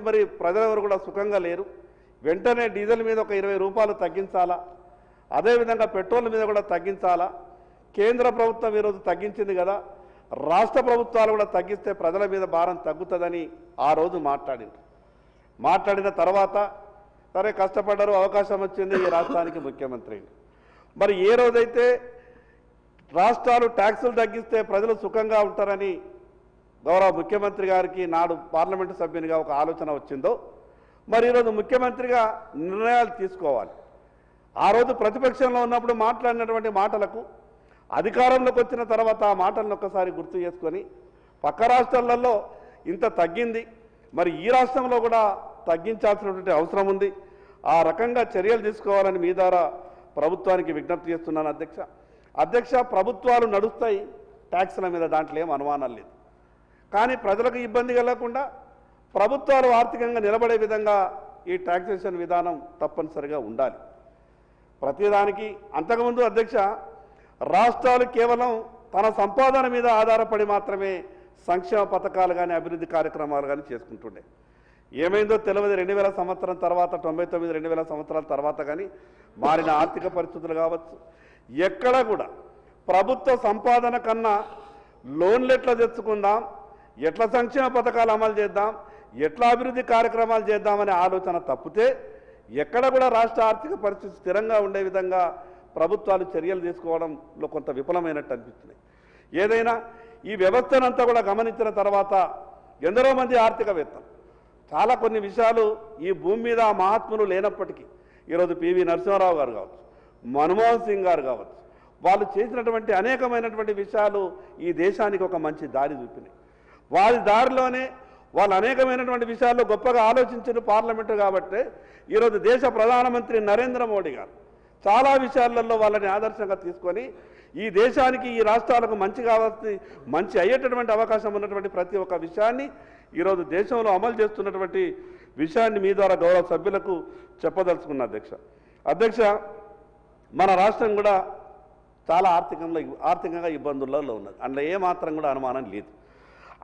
మరి ప్రజలెవరు కూడా సుఖంగా లేరు. వెంటనే డీజిల్ మీద ఒక 20 రూపాయలు తగ్గించాలా, అదేవిధంగా పెట్రోల్ మీద కూడా తగ్గించాలా. కేంద్ర ప్రభుత్వం ఈరోజు తగ్గించింది కదా, రాష్ట్ర ప్రభుత్వాలు కూడా తగ్గిస్తే ప్రజల మీద భారం తగ్గుతుందని ఆ రోజు మాట్లాడిన తర్వాత సరే కష్టపడ్డారు, అవకాశం వచ్చింది, ఈ రాష్ట్రానికి ముఖ్యమంత్రి. మరి ఏ రోజైతే రాష్ట్రాలు ట్యాక్సులు తగ్గిస్తే ప్రజలు సుఖంగా ఉంటారని గౌరవ ముఖ్యమంత్రి గారికి నాడు పార్లమెంటు సభ్యునిగా ఒక ఆలోచన వచ్చిందో, మరి ఈరోజు ముఖ్యమంత్రిగా నిర్ణయాలు తీసుకోవాలి. ఆ రోజు ప్రతిపక్షంలో ఉన్నప్పుడు మాట్లాడినటువంటి మాటలకు అధికారంలోకి వచ్చిన తర్వాత ఆ మాటలను ఒక్కసారి గుర్తు చేసుకొని పక్క రాష్ట్రాలలో ఇంత తగ్గింది, మరి ఈ రాష్ట్రంలో కూడా తగ్గించాల్సినటువంటి అవసరం ఉంది. ఆ రకంగా చర్యలు తీసుకోవాలని మీ ద్వారా ప్రభుత్వానికి విజ్ఞప్తి చేస్తున్నాను అధ్యక్ష. ప్రభుత్వాలు నడుస్తాయి ట్యాక్సుల మీద, దాంట్లో ఏం అనుమానం లేదు. కానీ ప్రజలకు ఇబ్బంది కలగకుండా ప్రభుత్వాలు ఆర్థికంగా నిలబడే విధంగా ఈ ట్యాక్సేషన్ విధానం తప్పనిసరిగా ఉండాలి. ప్రతిదానికి అంతకుముందు అధ్యక్ష రాష్ట్రాలు కేవలం తన సంపాదన మీద ఆధారపడి మాత్రమే సంక్షేమ పథకాలు కానీ అభివృద్ధి కార్యక్రమాలు కానీ చేసుకుంటుండే. ఏమైందో తెలియదు. 2000 సంవత్సరం తర్వాత 99 2000 సంవత్సరాల తర్వాత కానీ మారిన ఆర్థిక పరిస్థితులు కావచ్చు, ఎక్కడ కూడా ప్రభుత్వ సంపాదన కన్నా లోన్లు ఎట్లా తెచ్చుకుందాం, ఎట్లా సంక్షేమ పథకాలు అమలు చేద్దాం, ఎట్లా అభివృద్ధి కార్యక్రమాలు చేద్దామనే ఆలోచన తప్పితే ఎక్కడ కూడా రాష్ట్ర ఆర్థిక పరిస్థితి స్థిరంగా ఉండే విధంగా ప్రభుత్వాలు చర్యలు తీసుకోవడంలో కొంత విఫలమైనట్టు అనిపిస్తున్నాయి. ఏదైనా ఈ వ్యవస్థనంతా కూడా గమనించిన తర్వాత ఎందరో మంది ఆర్థికవేత్తలు చాలా కొన్ని విషయాలు ఈ భూమి మీద మహాత్ములు లేనప్పటికీ ఈరోజు పివి నరసింహారావు గారు కావచ్చు, మన్మోహన్ సింగ్ గారు కావచ్చు, వాళ్ళు చేసినటువంటి అనేకమైనటువంటి విషయాలు ఈ దేశానికి ఒక మంచి దారి చూపినాయి. వారి దారిలోనే వాళ్ళు అనేకమైనటువంటి విషయాల్లో గొప్పగా ఆలోచించిన పార్లమెంటు కాబట్టి ఈరోజు దేశ ప్రధానమంత్రి నరేంద్ర మోడీ గారు చాలా విషయాలలో వాళ్ళని ఆదర్శంగా తీసుకొని ఈ దేశానికి ఈ రాష్ట్రాలకు మంచి అయ్యేటటువంటి అవకాశం ఉన్నటువంటి ప్రతి ఒక్క విషయాన్ని ఈరోజు దేశంలో అమలు చేస్తున్నటువంటి విషయాన్ని మీ ద్వారా గౌరవ సభ్యులకు చెప్పదలుచుకున్న అధ్యక్ష మన రాష్ట్రం కూడా చాలా ఆర్థికంగా ఇబ్బందులలో ఉన్నది, అందులో ఏమాత్రం కూడా అనుమానం లేదు.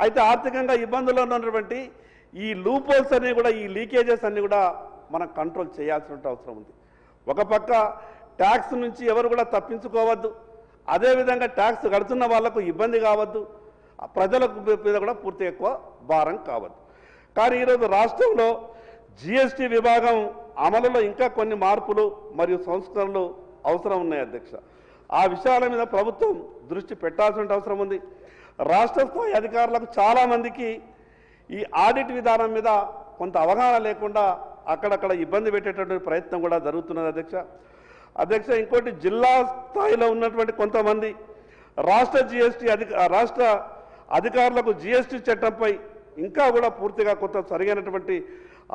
అయితే ఆర్థికంగా ఇబ్బందుల్లో ఉన్నటువంటి ఈ లూపోల్స్ అన్ని కూడా, ఈ లీకేజెస్ అన్ని కూడా మనం కంట్రోల్ చేయాల్సిన అవసరం ఉంది. ఒక పక్క ట్యాక్స్ నుంచి ఎవరు కూడా తప్పించుకోవద్దు, అదేవిధంగా ట్యాక్స్ కడుతున్న వాళ్లకు ఇబ్బంది కావద్దు, ప్రజలకు మీద కూడా పూర్తి ఎక్కువ భారం కావద్దు. కానీ ఈరోజు రాష్ట్రంలో జిఎస్టీ విభాగం అమలులో ఇంకా కొన్ని మార్పులు మరియు సంస్కరణలు అవసరం ఉన్నాయి అధ్యక్ష. ఆ విషయాల మీద ప్రభుత్వం దృష్టి పెట్టాల్సిన అవసరం ఉంది. రాష్ట్ర స్థాయి అధికారులకు చాలామందికి ఈ ఆడిట్ విధానం మీద కొంత అవగాహన లేకుండా అక్కడక్కడ ఇబ్బంది పెట్టేటటువంటి ప్రయత్నం కూడా జరుగుతున్నది అధ్యక్ష. ఇంకోటి జిల్లా స్థాయిలో ఉన్నటువంటి కొంతమంది రాష్ట్ర అధికారులకు జిఎస్టీ చట్టంపై ఇంకా కూడా పూర్తిగా కొంత సరైనటువంటి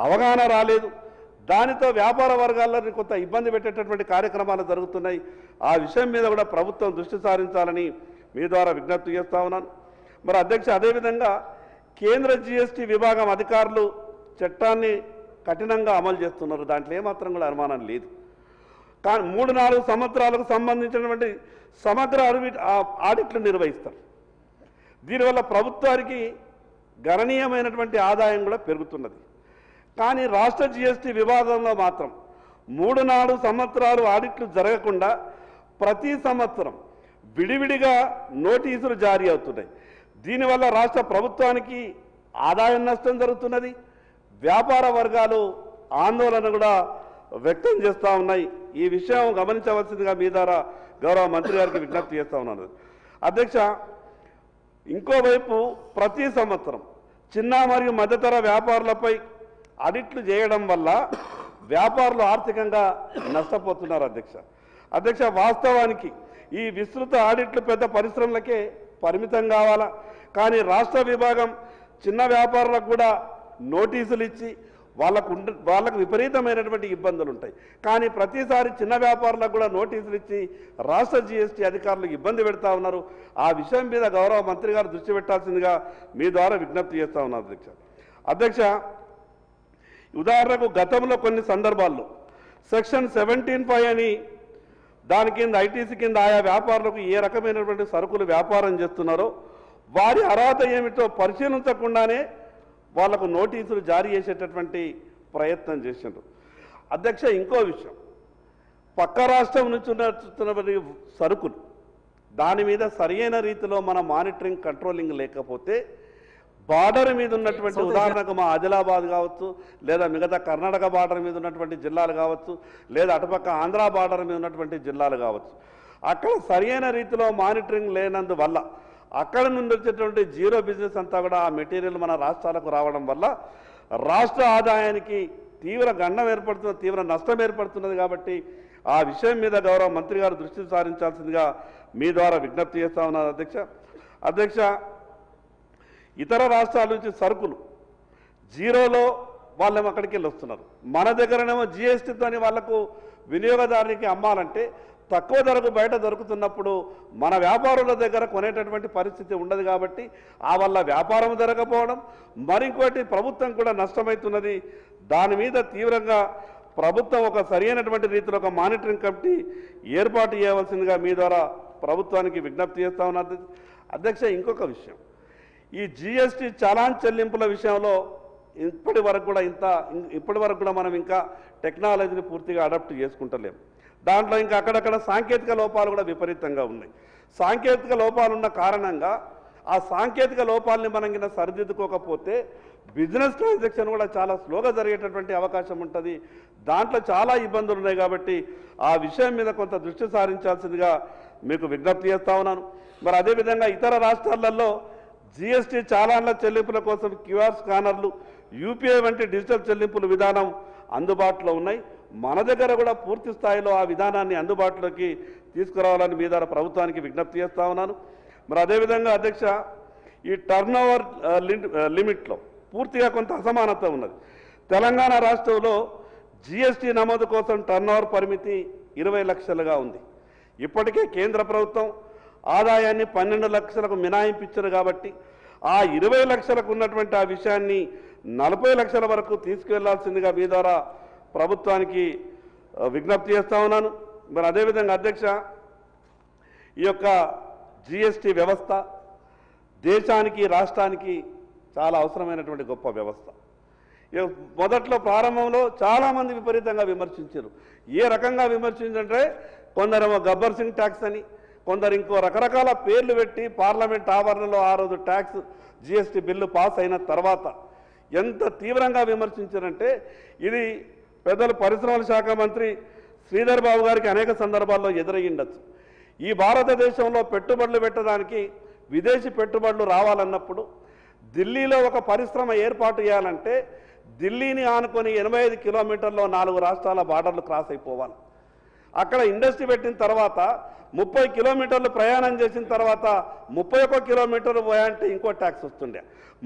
అవగాహన రాలేదు. దానితో వ్యాపార వర్గాలను కొంత ఇబ్బంది పెట్టేటటువంటి కార్యక్రమాలు జరుగుతున్నాయి. ఆ విషయం మీద కూడా ప్రభుత్వం దృష్టి సారించాలని మీ ద్వారా విజ్ఞప్తి చేస్తా ఉన్నాను. మరి అధ్యక్ష అదేవిధంగా కేంద్ర జిఎస్టీ విభాగం అధికారులు చట్టాన్ని కఠినంగా అమలు చేస్తున్నారు, దాంట్లో ఏమాత్రం కూడా అనుమానం లేదు. కానీ 3-4 సంవత్సరాలకు సంబంధించినటువంటి సమగ్ర ఆడిట్లు నిర్వహిస్తారు. దీనివల్ల ప్రభుత్వానికి గణనీయమైనటువంటి ఆదాయం కూడా పెరుగుతున్నది. కానీ రాష్ట్ర జిఎస్టీ విభాగంలో మాత్రం 3-4 సంవత్సరాలు ఆడిట్లు జరగకుండా ప్రతి సంవత్సరం విడివిడిగా నోటీసులు జారీ అవుతున్నాయి. దీనివల్ల రాష్ట్ర ప్రభుత్వానికి ఆదాయం నష్టం జరుగుతున్నది. వ్యాపార వర్గాలు ఆందోళన కూడా వ్యక్తం చేస్తూ ఉన్నాయి. ఈ విషయం గమనించవలసిందిగా మీ ద్వారా గౌరవ మంత్రి గారికి విజ్ఞప్తి చేస్తూ ఉన్నాను అధ్యక్ష. ఇంకోవైపు ప్రతి సంవత్సరం చిన్న మరియు మధ్యతర వ్యాపారులపై ఆడిట్లు చేయడం వల్ల వ్యాపారులు ఆర్థికంగా నష్టపోతున్నారు అధ్యక్ష. వాస్తవానికి ఈ విస్తృత ఆడిట్లు పెద్ద పరిశ్రమలకే పరిమితం కావాలా, కానీ రాష్ట్ర విభాగం చిన్న వ్యాపారులకు కూడా నోటీసులు ఇచ్చి వాళ్ళకు విపరీతమైనటువంటి ఇబ్బందులు ఉంటాయి. కానీ ప్రతిసారి చిన్న వ్యాపారులకు కూడా నోటీసులు ఇచ్చి రాష్ట్ర జిఎస్టీ అధికారులు ఇబ్బంది పెడతా ఉన్నారు. ఆ విషయం మీద గౌరవ మంత్రి గారు దృష్టి పెట్టాల్సిందిగా మీ ద్వారా విజ్ఞప్తి చేస్తా ఉన్నారు అధ్యక్ష. ఉదాహరణకు గతంలో కొన్ని సందర్భాల్లో సెక్షన్ 17(5) అని దాని కింద ఐటీసీ కింద ఆయా వ్యాపారులకు ఏ రకమైనటువంటి సరుకులు వ్యాపారం చేస్తున్నారో వారి అర్హత ఏమిటో పరిశీలించకుండానే వాళ్లకు నోటీసులు జారీ చేసేటటువంటి ప్రయత్నం చేసిండ్రు. అధ్యక్ష, ఇంకో విషయం, పక్క రాష్ట్రం నుంచి ఉన్నటువంటి సరుకులు దాని మీద సరైన రీతిలో మన మానిటరింగ్ కంట్రోలింగ్ లేకపోతే బార్డర్ మీద ఉన్నటువంటి, ఉదాహరణకు మా ఆదిలాబాద్ కావచ్చు, లేదా మిగతా కర్ణాటక బార్డర్ మీద ఉన్నటువంటి జిల్లాలు కావచ్చు, లేదా అటుపక్క ఆంధ్ర బార్డర్ మీద ఉన్నటువంటి జిల్లాలు కావచ్చు, అక్కడ సరైన రీతిలో మానిటరింగ్ లేనందువల్ల అక్కడ నుండి వచ్చేటువంటి జీరో బిజినెస్ అంతా కూడా ఆ మెటీరియల్ మన రాష్ట్రాలకు రావడం వల్ల రాష్ట్ర ఆదాయానికి తీవ్ర గండం ఏర్పడుతున్న, తీవ్ర నష్టం ఏర్పడుతున్నది. కాబట్టి ఆ విషయం మీద గౌరవ మంత్రి గారు దృష్టి సారించాల్సిందిగా మీ ద్వారా విజ్ఞప్తి చేస్తా ఉన్నారు. అధ్యక్ష, ఇతర రాష్ట్రాల నుంచి సరుకులు జీరోలో వాళ్ళేమో అక్కడికి వెళ్ళి వస్తున్నారు. మన దగ్గరనేమో జిఎస్టీతోని వాళ్లకు వినియోగదారునికి అమ్మాలంటే తక్కువ ధరకు బయట దొరుకుతున్నప్పుడు మన వ్యాపారుల దగ్గర కొనేటటువంటి పరిస్థితి ఉండదు. కాబట్టి ఆ వల్ల వ్యాపారం జరగకపోవడం, మరింకోటి ప్రభుత్వం కూడా నష్టమవుతున్నది. దాని మీద తీవ్రంగా ప్రభుత్వం ఒక సరైనటువంటి రీతిలో ఒక మానిటరింగ్ కమిటీ ఏర్పాటు చేయవలసిందిగా మీ ద్వారా ప్రభుత్వానికి విజ్ఞప్తి చేస్తా ఉన్నారు. అధ్యక్ష, ఇంకొక విషయం, ఈ జిఎస్టీ చలాన్ చెల్లింపుల విషయంలో ఇప్పటి వరకు కూడా మనం ఇంకా టెక్నాలజీని పూర్తిగా అడాప్ట్ చేసుకుంటలేం. దాంట్లో ఇంకా అక్కడక్కడ సాంకేతిక లోపాలు కూడా విపరీతంగా ఉన్నాయి. సాంకేతిక లోపాలు ఉన్న కారణంగా ఆ సాంకేతిక లోపాలని మనం కింద సరిదిద్దుకోకపోతే బిజినెస్ ట్రాన్సాక్షన్ కూడా చాలా స్లోగా జరిగేటటువంటి అవకాశం ఉంటుంది. దాంట్లో చాలా ఇబ్బందులు ఉన్నాయి. కాబట్టి ఆ విషయం మీద కొంత దృష్టి సారించాల్సిందిగా మీకు విజ్ఞప్తి చేస్తా ఉన్నాను. మరి అదేవిధంగా ఇతర రాష్ట్రాలలో జిఎస్టీ చాలాన్ల చెల్లింపుల కోసం క్యూఆర్ స్కానర్లు, యూపీఐ వంటి డిజిటల్ చెల్లింపుల విధానం అందుబాటులో ఉన్నాయి. మన దగ్గర కూడా పూర్తి స్థాయిలో ఆ విధానాన్ని అందుబాటులోకి తీసుకురావాలని మీ ద్వారా ప్రభుత్వానికి విజ్ఞప్తి చేస్తా ఉన్నాను. మరి అదేవిధంగా అధ్యక్ష, ఈ టర్న్ ఓవర్ లిమిట్లో పూర్తిగా కొంత అసమానత ఉన్నది. తెలంగాణ రాష్ట్రంలో జిఎస్టీ నమోదు కోసం టర్న్ ఓవర్ పరిమితి 20 లక్షలుగా ఉంది. ఇప్పటికే కేంద్ర ప్రభుత్వం ఆదాయాన్ని 12 లక్షలకు మినహాయింపించారు. కాబట్టి ఆ 20 లక్షలకు ఉన్నటువంటి ఆ విషయాన్ని 40 లక్షల వరకు తీసుకువెళ్లాల్సిందిగా మీ ద్వారా ప్రభుత్వానికి విజ్ఞప్తి చేస్తా ఉన్నాను. మరి అదేవిధంగా అధ్యక్ష, ఈ యొక్క జిఎస్టీ వ్యవస్థ దేశానికి, రాష్ట్రానికి చాలా అవసరమైనటువంటి గొప్ప వ్యవస్థ. మొదట్లో ప్రారంభంలో చాలామంది విపరీతంగా విమర్శించారు. ఏ రకంగా విమర్శించారంటే కొందరేమో గబ్బర్ సింగ్ ట్యాక్స్ అని, కొందరు ఇంకో రకరకాల పేర్లు పెట్టి పార్లమెంట్ ఆవరణలో ఆ రోజు ట్యాక్స్ జిఎస్టీ బిల్లు పాస్ అయిన తర్వాత ఎంత తీవ్రంగా విమర్శించారంటే ఇది పెద్దలు పరిశ్రమల శాఖ మంత్రి శ్రీధర్ బాబు గారికి అనేక సందర్భాల్లో ఎదురయ్యిండొచ్చు. ఈ భారతదేశంలో పెట్టుబడులు పెట్టడానికి విదేశీ పెట్టుబడులు రావాలన్నప్పుడు ఢిల్లీలో ఒక పరిశ్రమ ఏర్పాటు చేయాలంటే ఢిల్లీని ఆనుకొని 85 కిలోమీటర్లో 4 రాష్ట్రాల బార్డర్లు క్రాస్ అయిపోవాలి. అక్కడ ఇండస్ట్రీ పెట్టిన తర్వాత 30 కిలోమీటర్లు ప్రయాణం చేసిన తర్వాత 31 కిలోమీటర్లు పోయాలంటే ఇంకో ట్యాక్స్ వస్తుండే,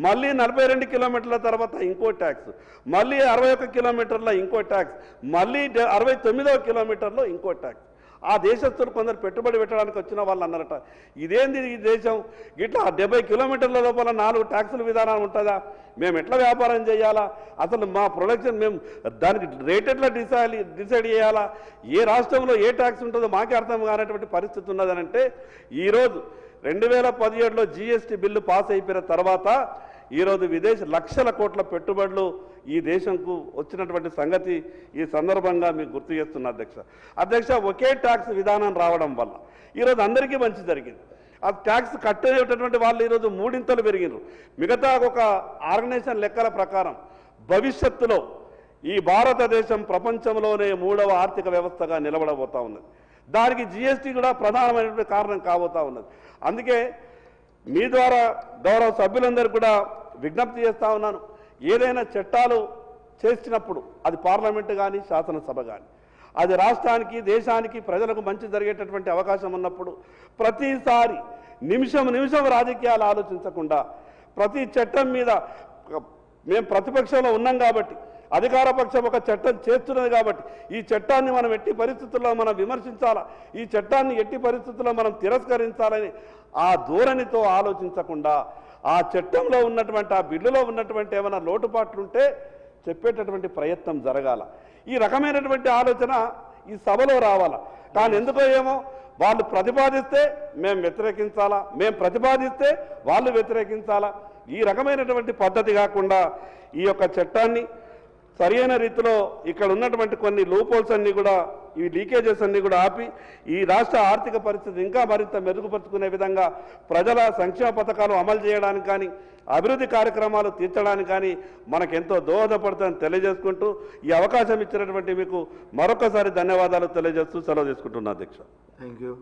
మళ్ళీ 42 కిలోమీటర్ల తర్వాత ఇంకో ట్యాక్స్, మళ్ళీ 61 కిలోమీటర్లో ఇంకో ట్యాక్స్, మళ్ళీ 69వ కిలోమీటర్లో ఇంకో ట్యాక్స్. ఆ దేశస్తులు కొందరు పెట్టుబడి పెట్టడానికి వచ్చిన వాళ్ళు అన్నారట, ఇదేంది ఈ దేశం ఇట్లా 70 కిలోమీటర్ల లోపల 4 ట్యాక్సుల విధానం ఉంటుందా, మేము ఎట్లా వ్యాపారం చేయాలా, అసలు మా ప్రొడక్షన్ మేము దానికి రేట్ ఎట్లా డిసైడ్ చేయాలా, ఏ రాష్ట్రంలో ఏ ట్యాక్స్ ఉంటుందో మాకే అర్థం కానటువంటి పరిస్థితి ఉన్నదనంటే ఈరోజు 2017లో జిఎస్టీ బిల్లు పాస్ అయిపోయిన తర్వాత ఈరోజు లక్షల కోట్ల పెట్టుబడులు ఈ దేశంకు వచ్చినటువంటి సంగతి ఈ సందర్భంగా మీకు గుర్తు చేస్తున్నా. అధ్యక్ష, ఒకే ట్యాక్స్ విధానం రావడం వల్ల ఈరోజు అందరికీ మంచి జరిగింది. ఆ ట్యాక్స్ కట్టేటటువంటి వాళ్ళు ఈరోజు 3 ఇంతలు పెరిగినారు. మిగతా ఒక ఆర్గనైజేషన్ లెక్కల ప్రకారం భవిష్యత్తులో ఈ భారతదేశం ప్రపంచంలోనే 3వ ఆర్థిక వ్యవస్థగా నిలబడబోతా ఉన్నది. దానికి జిఎస్టీ కూడా ప్రధానమైనటువంటి కారణం కాబోతా ఉన్నది. అందుకే మీ ద్వారా గౌరవ సభ్యులందరూ కూడా విజ్ఞప్తి చేస్తా ఉన్నాను, ఏదైనా చట్టాలు చేసినప్పుడు అది పార్లమెంటు కానీ శాసనసభ కానీ అది రాష్ట్రానికి, దేశానికి, ప్రజలకు మంచి జరిగేటటువంటి అవకాశం ఉన్నప్పుడు ప్రతిసారి నిమిషం రాజకీయాలు ఆలోచించకుండా ప్రతి చట్టం మీద మేము ప్రతిపక్షంలో ఉన్నాం కాబట్టి అధికార పక్షం ఒక చట్టం చేస్తున్నది కాబట్టి ఈ చట్టాన్ని మనం ఎట్టి పరిస్థితుల్లో మనం విమర్శించాలా, ఈ చట్టాన్ని ఎట్టి పరిస్థితుల్లో మనం తిరస్కరించాలని ఆ ధోరణితో ఆలోచించకుండా ఆ చట్టంలో ఉన్నటువంటి, ఆ బిల్లులో ఉన్నటువంటి ఏమైనా లోటుపాట్లుంటే చెప్పేటటువంటి ప్రయత్నం జరగాల. ఈ రకమైనటువంటి ఆలోచన ఈ సభలో రావాలా. కానీ ఎందుకో ఏమో వాళ్ళు ప్రతిపాదిస్తే మేము వ్యతిరేకించాలా, మేము ప్రతిపాదిస్తే వాళ్ళు వ్యతిరేకించాలా, ఈ రకమైనటువంటి పద్ధతి కాకుండా ఈ యొక్క చట్టాన్ని సరైన రీతిలో ఇక్కడ ఉన్నటువంటి కొన్ని లూపోల్స్ అన్నీ కూడా ఈ లీకేజెస్ అన్నీ కూడా ఆపి ఈ రాష్ట్ర ఆర్థిక పరిస్థితి ఇంకా మరింత మెరుగుపరుచుకునే విధంగా ప్రజల సంక్షేమ పథకాలు అమలు చేయడానికి కానీ అభివృద్ధి కార్యక్రమాలు తీర్చడానికి కానీ మనకెంతో దోహదపడుతుందని తెలియజేసుకుంటూ ఈ అవకాశం ఇచ్చినటువంటి మీకు మరొకసారి ధన్యవాదాలు తెలియజేస్తూ సెలవు తీసుకుంటున్నా అధ్యక్ష. Thank you.